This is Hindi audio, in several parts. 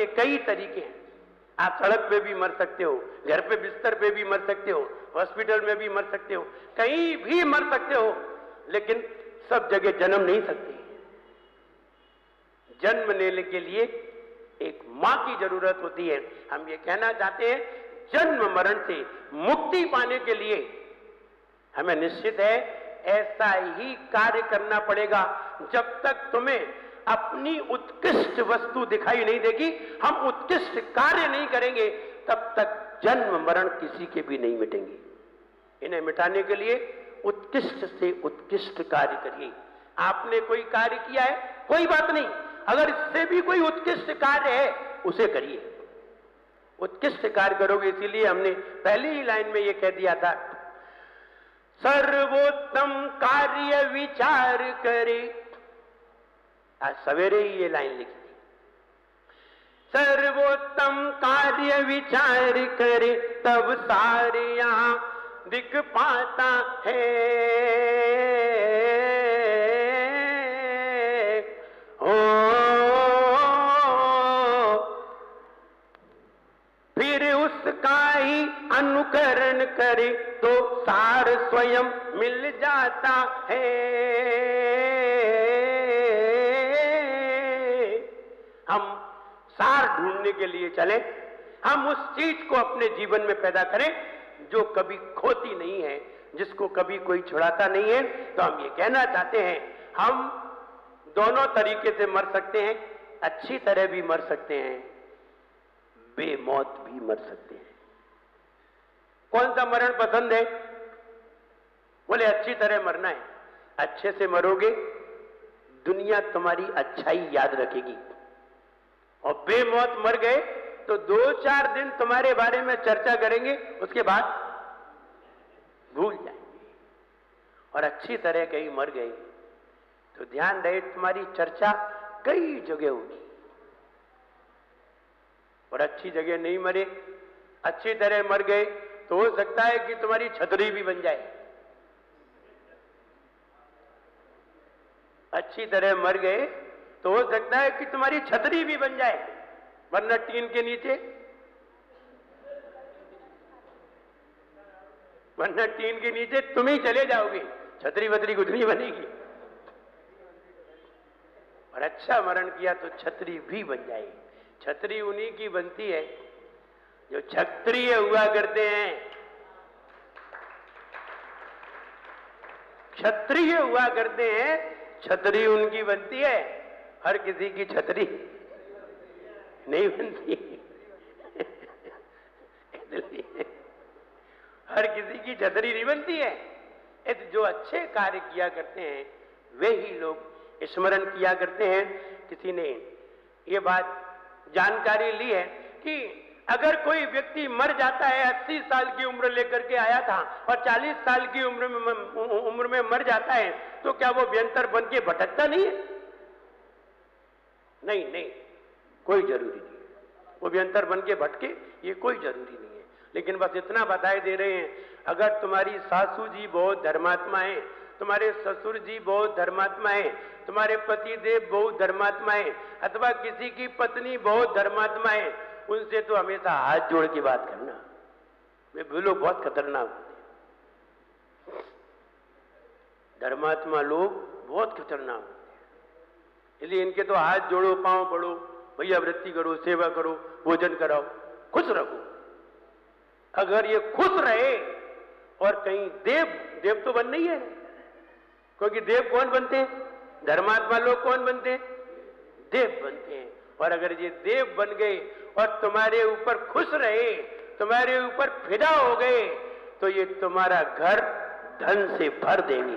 के कई तरीके हैं। आप सड़क पे भी मर सकते हो, घर पे बिस्तर पे भी मर सकते हो, हॉस्पिटल में भी मर सकते हो, कहीं भी मर सकते हो, लेकिन सब जगह जन्म नहीं सकते। जन्म लेने के लिए एक मां की जरूरत होती है। हम ये कहना चाहते हैं, जन्म मरण से मुक्ति पाने के लिए हमें निश्चित है ऐसा ही कार्य करना पड़ेगा। जब तक तुम्हें अपनी उत्कृष्ट वस्तु दिखाई नहीं देगी, हम उत्कृष्ट कार्य नहीं करेंगे, तब तक जन्म मरण किसी के भी नहीं मिटेंगे। इन्हें मिटाने के लिए उत्कृष्ट से उत्कृष्ट कार्य करिए। आपने कोई कार्य किया है, कोई बात नहीं, अगर इससे भी कोई उत्कृष्ट कार्य है उसे करिए। उत्कृष्ट कार्य करोगे, इसीलिए हमने पहली ही लाइन में यह कह दिया था, सर्वोत्तम कार्य विचार करे। आज सवेरे ही ये लाइन लिखी थी, सर्वोत्तम कार्य विचार करे तब सारे यहां दिख पाता है। हो फिर उसका ही अनुकरण करे तो सार स्वयं मिल जाता है। हम सार ढूंढने के लिए चले, हम उस चीज को अपने जीवन में पैदा करें जो कभी खोती नहीं है, जिसको कभी कोई छुड़ाता नहीं है। तो हम ये कहना चाहते हैं, हम दोनों तरीके से मर सकते हैं, अच्छी तरह भी मर सकते हैं, बेमौत भी मर सकते हैं। कौन सा मरण पसंद है? बोले अच्छी तरह मरना है। अच्छे से मरोगे, दुनिया तुम्हारी अच्छाई याद रखेगी, और बेमौत मर गए तो 2-4 दिन तुम्हारे बारे में चर्चा करेंगे, उसके बाद भूल जाएंगे। और अच्छी तरह कहीं मर गए तो ध्यान रहे तुम्हारी चर्चा कई जगह होगी। और अच्छी जगह नहीं मरे, अच्छी तरह मर गए तो हो सकता है कि तुम्हारी छतरी भी बन जाए। अच्छी तरह मर गए तो हो सकता है कि तुम्हारी छतरी भी बन जाए, वरना टीन के नीचे, वरना टीन के नीचे तुम ही चले जाओगे, छतरी वतरी कुछ नहीं बनेगी। और अच्छा मरण किया तो छतरी भी बन जाएगी। छतरी उन्हीं की बनती है जो क्षत्रिय हुआ करते हैं। क्षत्रिय हुआ करते हैं, छतरी उनकी बनती है, हर किसी की छतरी नहीं बनती। हर किसी की छतरी नहीं बनती है। जो अच्छे कार्य किया करते हैं वे ही लोग स्मरण किया करते हैं। किसी ने ये बात जानकारी ली है कि अगर कोई व्यक्ति मर जाता है, 80 साल की उम्र लेकर के आया था और 40 साल की उम्र में मर जाता है, तो क्या वो व्यंतर बन के भटकता नहीं है? नहीं नहीं, कोई जरूरी नहीं, वो व्यंतर बन के भटके, ये कोई जरूरी नहीं है। लेकिन बस इतना बताए दे रहे हैं, अगर तुम्हारी सासू जी बहुत धर्मात्मा है, तुम्हारे ससुर जी बहुत धर्मात्मा है, तुम्हारे पति देव बहुत धर्मात्मा है, अथवा किसी की पत्नी बहुत धर्मात्मा है, उनसे तो हमेशा हाथ जोड़ के बात करना। वे लोग बहुत खतरनाक होते हैं, धर्मात्मा लोग बहुत खतरनाक होते हैं। इसलिए इनके तो हाथ जोड़ो, पांव पड़ो, भैया वृत्ति करो, सेवा करो, भोजन कराओ, खुश रखो। अगर ये खुश रहे, और कहीं देव तो बनना ही है, क्योंकि देव कौन बनते हैं? धर्मात्मा लोग कौन बनते हैं? देव बनते हैं। और अगर ये देव बन गए और तुम्हारे ऊपर खुश रहे, तुम्हारे ऊपर फिदा हो गए, तो ये तुम्हारा घर धन से भर देंगे,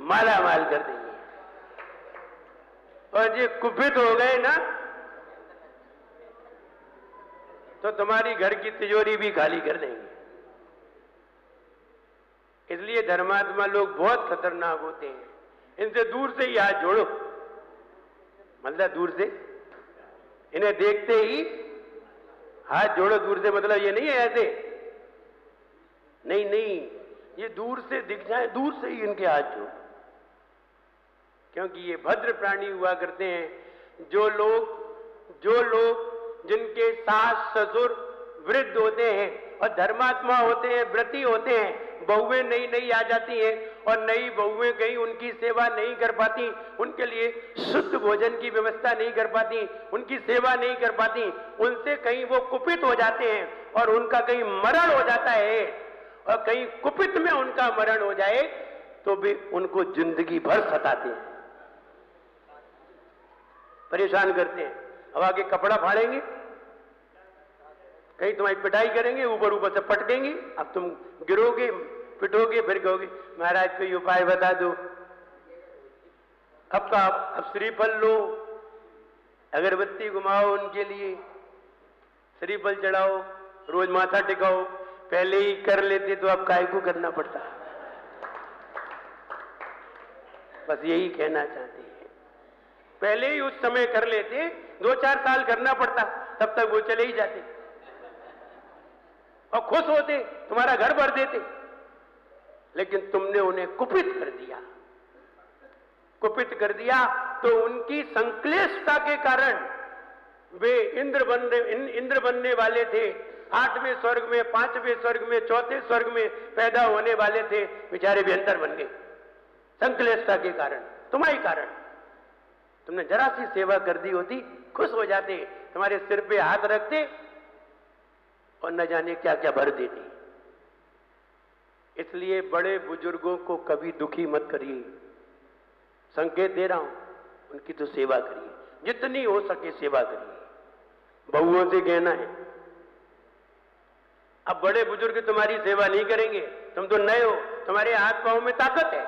माला माल कर देंगे। और ये कुपित हो गए ना, तो तुम्हारी घर की तिजोरी भी खाली कर देंगे। इसलिए धर्मात्मा लोग बहुत खतरनाक होते हैं, इनसे दूर से ही हाथ जोड़ो, मतलब दूर से, इन्हें देखते ही हाथ जोड़ो दूर से, मतलब ये नहीं है ऐसे, नहीं नहीं, ये दूर से दिख जाए, दूर से ही इनके हाथ जोड़ो, क्योंकि ये भद्र प्राणी हुआ करते हैं। जो लोग जो लोग जिनके सास ससुर वृद्ध होते हैं और धर्मात्मा होते हैं, व्रती होते हैं, बहुएं नई नई आ जाती हैं और नई बहुएं कहीं उनकी सेवा नहीं कर पाती, उनके लिए शुद्ध भोजन की व्यवस्था नहीं कर पाती, उनकी सेवा नहीं कर पाती, उनसे कहीं वो कुपित हो जाते हैं और उनका कहीं मरण हो जाता है, और कहीं कुपित में उनका मरण हो जाए तो भी उनको जिंदगी भर सताते हैं, परेशान करते हैं। अब आगे कपड़ा फाड़ेंगे, कहीं तुम्हारी पिटाई करेंगे, ऊपर ऊपर से पटकेंगे, अब तुम गिरोगे, पिटोगे, फिर कहोगे महाराज कोई उपाय बता दो। अब श्रीफल लो, अगरबत्ती घुमाओ, उनके लिए श्रीफल चढ़ाओ, रोज माथा टिकाओ। पहले ही कर लेते तो अब काहे को करना पड़ता। बस यही कहना चाहते हैं, पहले ही उस समय कर लेते, 2-4 साल करना पड़ता, तब तक वो चले ही जाते और खुश होते, तुम्हारा घर भर देते। लेकिन तुमने उन्हें कुपित कर दिया, कुपित कर दिया, तो उनकी संक्लेशता के कारण वे इंद्र बनने वाले थे, 8वें स्वर्ग में, 5वें स्वर्ग में, 4थे स्वर्ग में पैदा होने वाले थे, बेचारे अभियंतर बन गए संक्लेशता के कारण, तुम्हारे कारण। तुमने जरा सी सेवा कर दी होती, खुश हो जाते, तुम्हारे सिर पे हाथ रखते और न जाने क्या क्या भर देते। इसलिए बड़े बुजुर्गों को कभी दुखी मत करिए, संकेत दे रहा हूं, उनकी तो सेवा करिए, जितनी हो सके सेवा करिए। बहुओं से कहना है, अब बड़े बुजुर्ग तुम्हारी सेवा नहीं करेंगे, तुम तो नए हो, तुम्हारे हाथ पांव में ताकत है,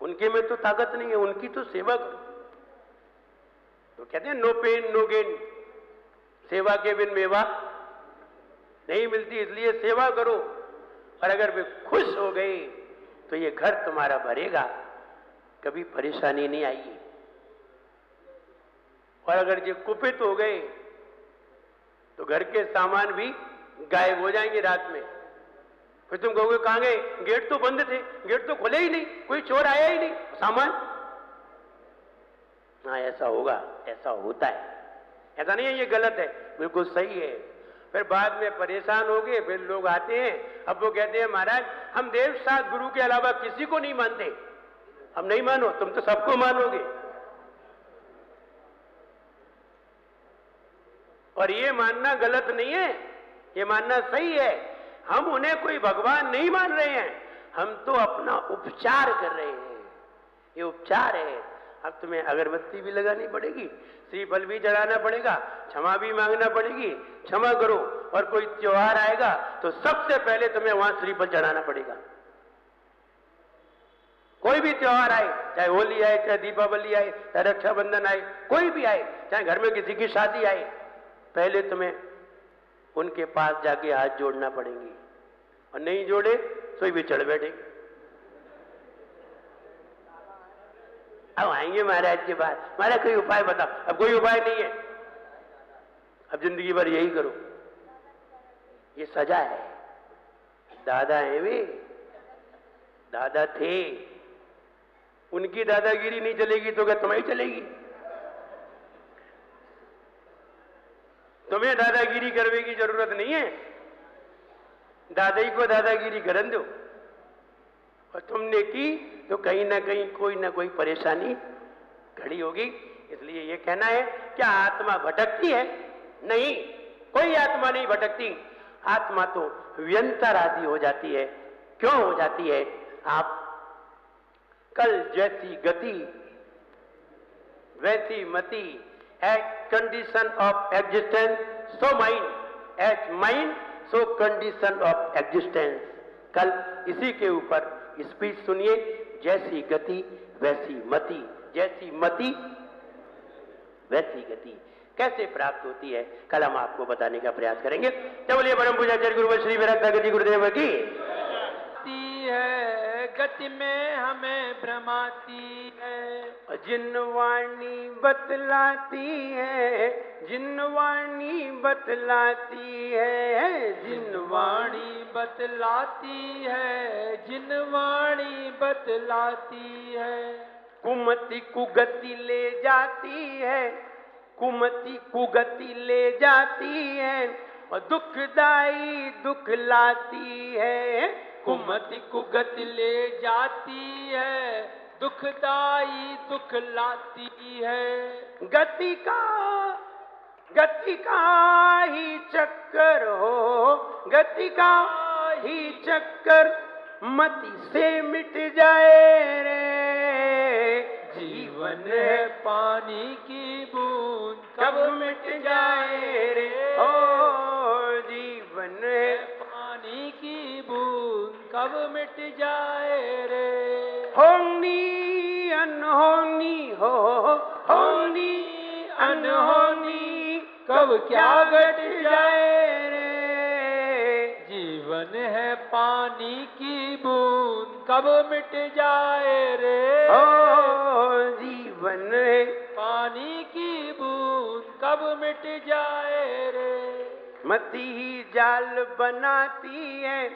उनके में तो ताकत नहीं है, उनकी तो सेवा करो। तो कहते हैं नो पेन नो गेन, सेवा के बिन मेवा नहीं मिलती, इसलिए सेवा करो। और अगर वे खुश हो गए तो ये घर तुम्हारा भरेगा, कभी परेशानी नहीं आएगी। और अगर ये कुपित हो गए तो घर के सामान भी गायब हो जाएंगे रात में। फिर तुम कहोगे कहां गए, गेट तो बंद थे, गेट तो खुले ही नहीं, कोई चोर आया ही नहीं, सामान। हाँ ऐसा होगा, ऐसा होता है, ऐसा नहीं है ये गलत है, बिल्कुल सही है। फिर बाद में परेशान हो गए, फिर लोग आते हैं, अब वो कहते हैं महाराज हम देव साथ गुरु के अलावा किसी को नहीं मानते। हम नहीं मानो, तुम तो सबको मानोगे। और ये मानना गलत नहीं है, ये मानना सही है। हम उन्हें कोई भगवान नहीं मान रहे हैं, हम तो अपना उपचार कर रहे हैं, ये उपचार है। अब तुम्हें अगरबत्ती भी लगानी पड़ेगी, श्रीफल भी चढ़ाना पड़ेगा, क्षमा भी मांगना पड़ेगी, क्षमा करो। और कोई त्योहार आएगा तो सबसे पहले तुम्हें वहां श्रीफल चढ़ाना पड़ेगा। कोई भी त्योहार आए, चाहे होली आए, चाहे दीपावली आए, चाहे रक्षाबंधन आए, कोई भी आए, चाहे घर में किसी की शादी आए, पहले तुम्हें उनके पास जाके हाथ जोड़ना पड़ेंगे, और नहीं जोड़े तो भी चढ़ बैठे। अब आएंगे महाराज के पास, महाराज कोई उपाय बताओ। अब कोई उपाय नहीं है, अब जिंदगी भर यही करो, ये सजा है। दादा है वे, दादा थे, उनकी दादागिरी नहीं चलेगी तो क्या तुम्हारी चलेगी? तुम्हें दादागिरी करने की जरूरत नहीं है, दादाई को दादागिरी करन दो। और तुमने की तो कहीं ना कहीं कोई ना कोई परेशानी खड़ी होगी। इसलिए ये कहना है क्या आत्मा भटकती है? नहीं, कोई आत्मा नहीं भटकती। आत्मा तो व्यंतर आदि हो जाती है। क्यों हो जाती है? आप कल जैसी गति वैसी मति, at condition of existence so mind, at mind so condition of existence. कल इसी के ऊपर स्पीच सुनिए, जैसी गति वैसी मति, जैसी मति वैसी गति कैसे प्राप्त होती है, कल हम आपको बताने का प्रयास करेंगे। तो बोलिए परम पूज्याचार्य गुरु श्री विरक्तागति गुरुदेव की है, गति में हमें भ्रमाती है। जिनवाणी बतलाती है, जिनवाणी बतलाती है, जिनवाणी बतलाती है, जिनवाणी बतलाती है। कुमति कुगति ले जाती है, कुमति कुगति ले जाती है और दुखदाई दुख लाती है। कुमति कुगति ले जाती है, दुखदाई दुख लाती है। गति का ही चक्कर हो, गति का ही चक्कर मति से मिट जाए रे। जीवन है पानी की बूंद कब मिट जाए रे। ओ जीवन है पानी की बूंद कब मिट जाए रे। होनी अनहोनी हो, होनी अनहोनी कब क्या घट जाए रे। जीवन है पानी की बूंद कब मिट जाए रे। ओ जीवन है पानी की बूंद कब मिट जाए रे। मति ही जाल बनाती है,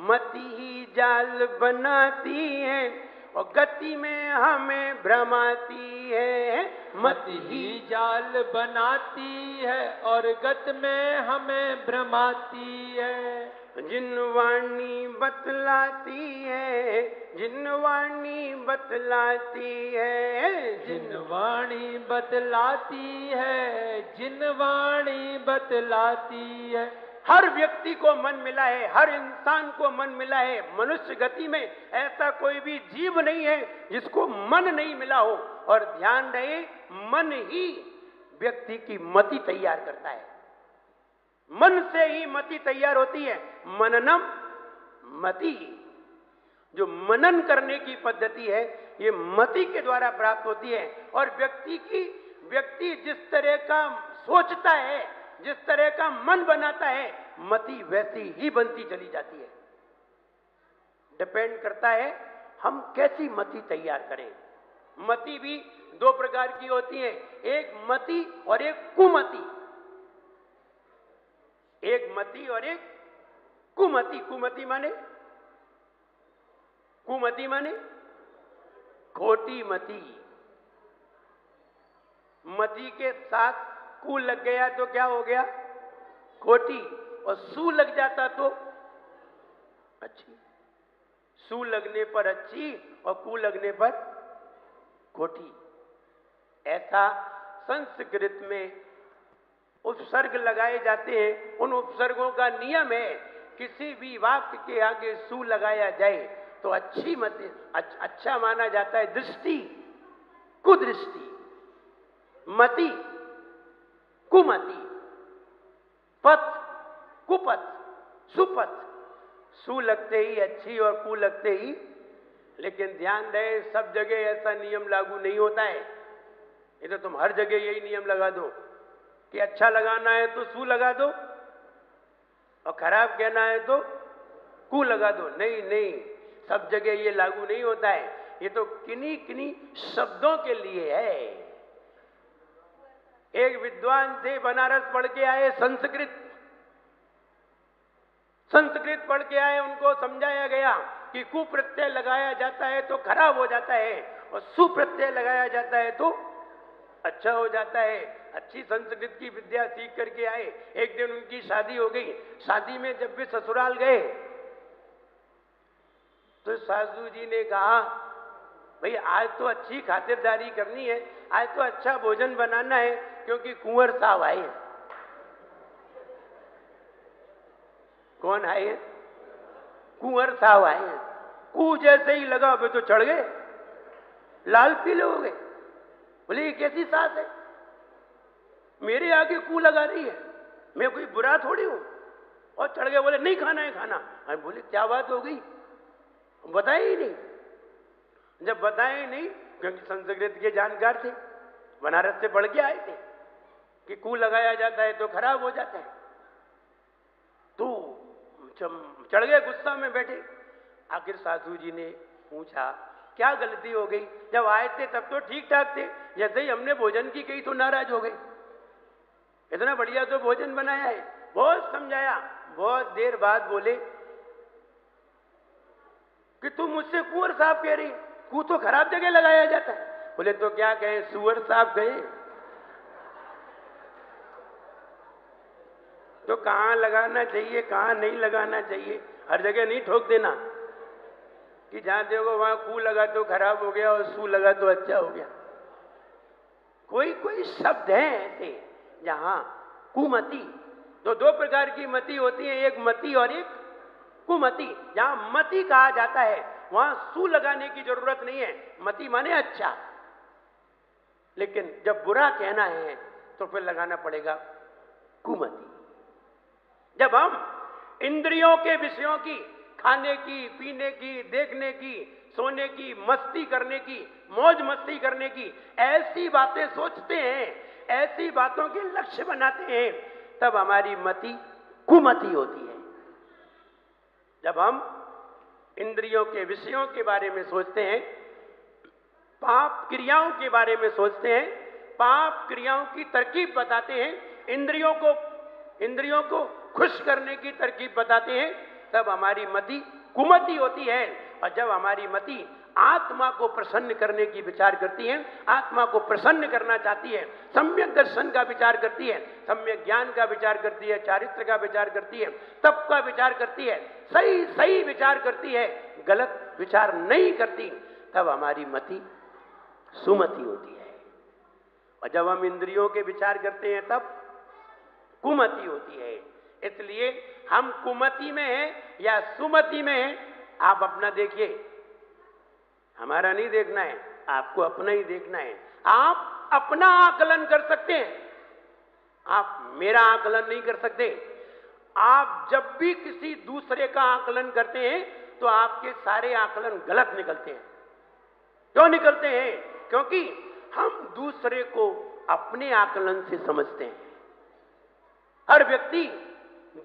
मति ही जाल बनाती है और गति में हमें भ्रमाती है। मति ही जाल बनाती है और गत में हमें भ्रमाती है। जिन वाणी बतलाती है, जिन वाणी बतलाती है, जिन वाणी बतलाती है, जिन वाणी बतलाती है। हर व्यक्ति को मन मिला है, हर इंसान को मन मिला है। मनुष्य गति में ऐसा कोई भी जीव नहीं है जिसको मन नहीं मिला हो। और ध्यान रहे, मन ही व्यक्ति की मति तैयार करता है। मन से ही मति तैयार होती है। मननम मति, जो मनन करने की पद्धति है ये मति के द्वारा प्राप्त होती है। और व्यक्ति जिस तरह का सोचता है, जिस तरह का मन बनाता है, मति वैसी ही बनती चली जाती है। डिपेंड करता है हम कैसी मति तैयार करें। मति भी दो प्रकार की होती है, एक मति और एक कुमति। एक मति और एक कुमति। कुमति माने खोटी मति। मति के साथ कु लग गया तो क्या हो गया? खोटी। और सु लग जाता तो अच्छी। सु लगने पर अच्छी और कु लगने पर खोटी। ऐसा संस्कृत में उपसर्ग लगाए जाते हैं। उन उपसर्गों का नियम है, किसी भी वाक्य के आगे सु लगाया जाए तो अच्छी मति, अच्छा माना जाता है। दृष्टि, कुदृष्टि, मति, कुमति, पथ, कुपथ, सुपथ। सु लगते ही अच्छी और कु लगते ही। लेकिन ध्यान रहे, सब जगह ऐसा नियम लागू नहीं होता है। ये तो तुम हर जगह यही नियम लगा दो कि अच्छा लगाना है तो सु लगा दो और खराब कहना है तो कु लगा दो। नहीं नहीं, सब जगह ये लागू नहीं होता है। ये तो किन्हीं किन्हीं शब्दों के लिए है। एक विद्वान थे, बनारस पढ़ के आए, संस्कृत पढ़ के आए। उनको समझाया गया कि कुप्रत्यय लगाया जाता है तो खराब हो जाता है और सुप्रत्यय लगाया जाता है तो अच्छा हो जाता है। अच्छी संस्कृत की विद्या सीख करके आए। एक दिन उनकी शादी हो गई। शादी में जब वे ससुराल गए तो सासू जी ने कहा, भाई आज तो अच्छी खातिरदारी करनी है, आज तो अच्छा भोजन बनाना है, क्योंकि कुंवर साहब आए हैं। कौन आए हैं? कुंवर साहब आए हैं। कु जैसे ही लगा वे तो चढ़ गए, लाल पीले हो गए। बोले ये कैसी सास है, मेरे आगे कु लगा रही है, मैं कोई बुरा थोड़ी हूं। और चढ़ गए, बोले नहीं खाना है खाना। अरे बोले क्या बात हो गई, बताए ही नहीं। जब बताए ही नहीं, क्योंकि संस्कृत के जानकार थे, बनारस से पढ़ के आए थे कि कु लगाया जाता है तो खराब हो जाता है, तो चढ़ गए, गुस्सा में बैठे। आखिर सासू जी ने पूछा क्या गलती हो गई? जब आए थे तब तो ठीक ठाक थे, जैसे ही हमने भोजन की कही तो नाराज हो गए। इतना बढ़िया तो भोजन बनाया है। बहुत समझाया, बहुत देर बाद बोले कि तुम मुझसे कुंवर साहब कह रही, कु तो खराब जगह लगाया जाता है। बोले तो क्या कहें, सुअर साहब कहें? तो कहाँ लगाना चाहिए कहाँ नहीं लगाना चाहिए, हर जगह नहीं ठोक देना कि जहां देखो वहां कू लगा तो खराब हो गया और सू लगा तो अच्छा हो गया। कोई कोई शब्द है ऐसे जहां कुमति, तो दो प्रकार की मति होती है, एक मति और एक कुमति। जहां मति कहा जाता है वहां सू लगाने की जरूरत नहीं है, मति माने अच्छा। लेकिन जब बुरा कहना है तो फिर लगाना पड़ेगा कुमति। जब हम इंद्रियों के विषयों की, खाने की, पीने की, देखने की, सोने की, मस्ती करने की, मौज मस्ती करने की ऐसी बातें सोचते हैं, ऐसी बातों के लक्ष्य बनाते हैं, तब हमारी मति कुमति होती है। जब हम इंद्रियों के विषयों के बारे में सोचते हैं, पाप क्रियाओं के बारे में सोचते हैं, पाप क्रियाओं की तरकीब बताते हैं, इंद्रियों को खुश करने की तरकीब बताते हैं, तब हमारी मति कुमति होती है। और जब हमारी मति आत्मा को प्रसन्न करने की विचार करती है, आत्मा को प्रसन्न करना चाहती है, सम्यक दर्शन का विचार करती है, सम्यक ज्ञान का विचार करती है, चारित्र का विचार करती है, तप का विचार करती है, सही सही विचार करती है, गलत विचार नहीं करती, तब हमारी मति सुमति होती है। और जब हम इंद्रियों के विचार करते हैं तब कुमति होती है। इसलिए हम कुमति में हैं या सुमति में हैं, आप अपना देखिए, हमारा नहीं देखना है, आपको अपना ही देखना है। आप अपना आकलन कर सकते हैं, आप मेरा आकलन नहीं कर सकते। आप जब भी किसी दूसरे का आकलन करते हैं तो आपके सारे आकलन गलत निकलते हैं। क्यों निकलते हैं? क्योंकि हम दूसरे को अपने आकलन से समझते हैं। हर व्यक्ति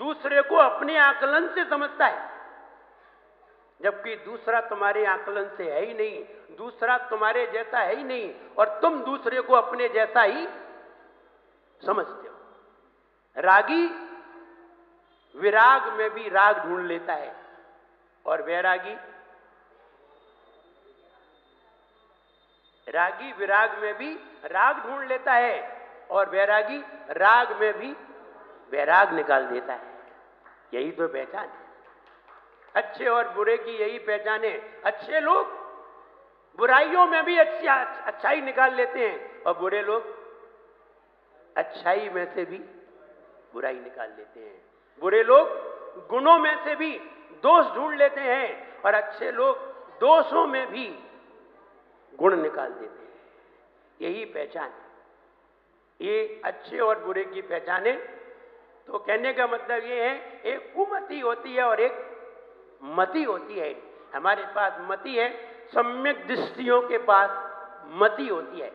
दूसरे को अपने आकलन से समझता है, जबकि दूसरा तुम्हारे आकलन से है ही नहीं, दूसरा तुम्हारे जैसा है ही नहीं, और तुम दूसरे को अपने जैसा ही समझते हो। रागी विराग में भी राग ढूंढ लेता है, और रागी विराग में भी राग ढूंढ लेता है, और वैरागी राग में भी वैराग निकाल देता है। यही तो पहचान है। अच्छे और बुरे की यही पहचान है। अच्छे लोग बुराइयों में भी अच्छाई निकाल लेते हैं, और बुरे लोग अच्छाई में से भी बुराई निकाल लेते हैं। बुरे लोग गुणों में से भी दोष ढूंढ लेते हैं, और अच्छे लोग दोषों में भी गुण निकाल देते हैं। यही पहचान है। ये अच्छे और बुरे की पहचान है। तो कहने का मतलब ये है, एक कुमति होती है और एक मति होती है। हमारे पास मति है, सम्यक दृष्टियों के पास मति होती है।